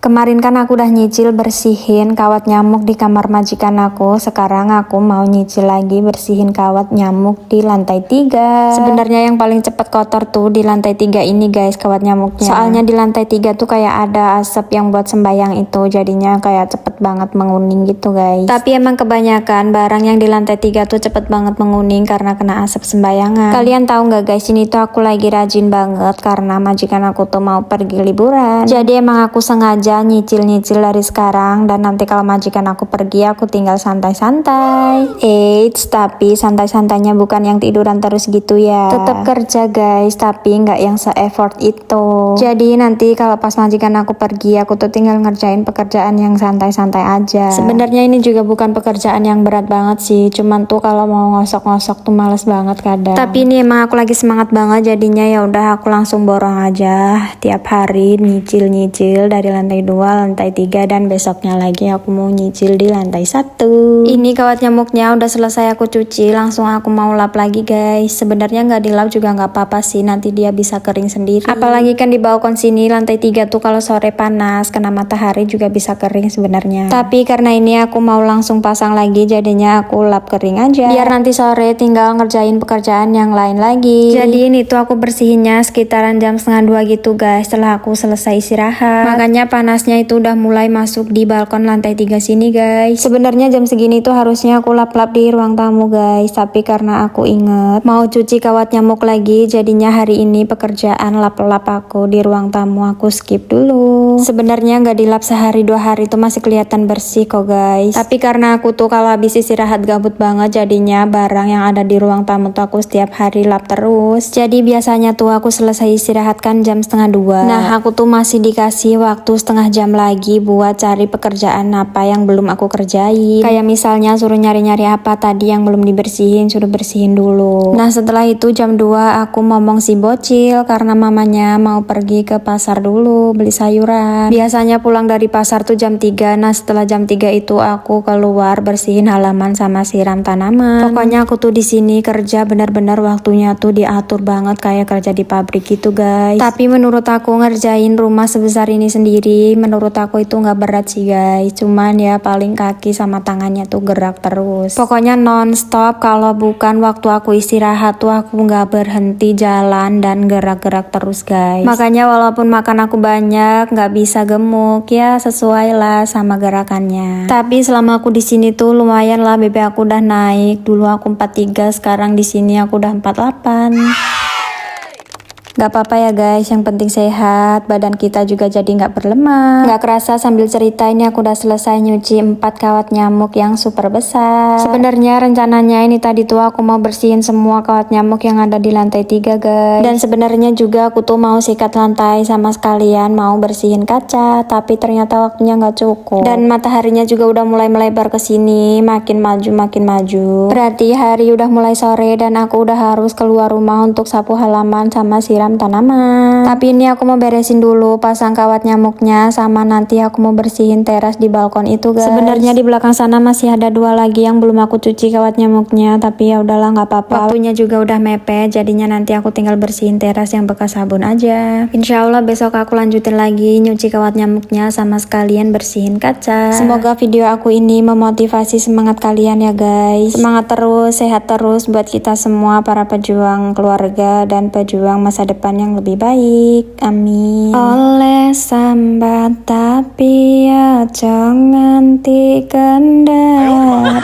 Kemarin kan aku udah nyicil bersihin kawat nyamuk di kamar majikan aku. Sekarang aku mau nyicil lagi bersihin kawat nyamuk di lantai 3. Sebenarnya yang paling cepet kotor tuh di lantai 3 ini guys, kawat nyamuknya. Soalnya di lantai 3 tuh kayak ada asap yang buat sembayang itu, jadinya kayak cepet banget menguning gitu guys. Tapi emang kebanyakan barang yang di lantai 3 tuh cepet banget menguning karena kena asap sembayangan. Kalian tahu nggak guys, ini tuh aku lagi rajin banget karena majikan aku tuh mau pergi liburan. Jadi emang aku sengaja nyicil-nyicil dari sekarang, dan nanti kalau majikan aku pergi aku tinggal santai-santai. Eits, tapi santai-santainya bukan yang tiduran terus gitu ya. Tetap kerja guys, tapi nggak yang se-effort itu. Jadi nanti kalau pas majikan aku pergi, aku tuh tinggal ngerjain pekerjaan yang santai-santai aja. Sebenarnya ini juga bukan pekerjaan yang berat banget sih, cuman tuh kalau mau ngosok-ngosok tuh males banget kadang. Tapi ini emang aku lagi semangat banget, jadinya ya udah aku langsung borong aja tiap hari nyicil-nyicil dari lantai 2, lantai 3, dan besoknya lagi aku mau nyicil di lantai 1. Ini kawat nyamuknya udah selesai aku cuci, langsung aku mau lap lagi guys. Sebenarnya nggak dilap juga nggak apa-apa sih, nanti dia bisa kering sendiri. Apalagi kan di balkon sini lantai 3 tuh kalau sore panas kena matahari juga bisa kering sebenarnya. Tapi karena ini aku mau langsung pasang lagi, jadinya aku lap kering aja, biar nanti sore tinggal ngerjain pekerjaan yang lain lagi. Jadi ini tuh aku bersihinnya sekitaran jam 1:30 gitu guys, setelah aku selesai istirahat. Makanya panasnya itu udah mulai masuk di balkon lantai 3 sini guys. Sebenarnya jam segini tuh harusnya aku lap-lap di ruang tamu guys, tapi karena aku inget mau cuci kawat nyamuk lagi, jadinya hari ini pekerjaan lap-lap aku di ruang tamu aku skip dulu. Sebenarnya nggak dilap sehari 2 hari tuh masih kelihatan bersih kok guys, tapi karena aku tuh kalau habis istirahat gabut banget, jadinya barang yang ada di ruang tamu tuh aku setiap hari lap terus. Jadi biasanya tuh aku selesai istirahat kan jam 1:30. Nah aku tuh masih dikasih waktu setengah jam lagi buat cari pekerjaan apa yang belum aku kerjain. Kayak misalnya suruh nyari-nyari apa tadi yang belum dibersihin, suruh bersihin dulu. Nah setelah itu jam 2 aku ngomong si bocil karena mamanya mau pergi ke pasar dulu beli sayuran. Biasanya pulang dari pasar tuh jam 3. Nah setelah jam 3 itu aku keluar bersihin halaman sama siram tanaman. Pokoknya aku tuh di sini kerja bener-bener waktunya tuh diatur banget kayak kerja di pabrik gitu guys. Tapi menurut aku ngerjain rumah sebesar ini sendiri, menurut aku itu nggak berat sih guys, cuman ya paling kaki sama tangannya tuh gerak terus. Pokoknya non-stop, kalau bukan waktu aku istirahat tuh aku nggak berhenti jalan dan gerak-gerak terus guys. Makanya walaupun makan aku banyak nggak bisa gemuk ya, sesuai lah sama gerakannya. Tapi selama aku di sini tuh lumayan lah, BB aku udah naik. Dulu aku 43, sekarang di sini aku udah 48. Gak apa-apa ya guys, yang penting sehat, badan kita juga jadi gak berlemak. Gak kerasa sambil cerita ini aku udah selesai nyuci 4 kawat nyamuk yang super besar. Sebenarnya rencananya ini tadi tuh aku mau bersihin semua kawat nyamuk yang ada di lantai 3 guys. Dan sebenarnya juga aku tuh mau sikat lantai sama sekalian mau bersihin kaca, tapi ternyata waktunya gak cukup. Dan mataharinya juga udah mulai melebar ke sini, makin maju. Berarti hari udah mulai sore dan aku udah harus keluar rumah untuk sapu halaman sama siram tanaman. Tapi ini aku mau beresin dulu pasang kawat nyamuknya, sama nanti aku mau bersihin teras di balkon itu guys. Sebenarnya di belakang sana masih ada 2 lagi yang belum aku cuci kawat nyamuknya, tapi ya udahlah nggak apa-apa. Waktunya juga udah mepet, jadinya nanti aku tinggal bersihin teras yang bekas sabun aja. Insya Allah besok aku lanjutin lagi nyuci kawat nyamuknya sama sekalian bersihin kaca. Semoga video aku ini memotivasi semangat kalian ya guys. Semangat terus, sehat terus buat kita semua para pejuang keluarga dan pejuang masa depan yang lebih baik. Amin. Oleh sambat tapi ya jangan nganti kendar.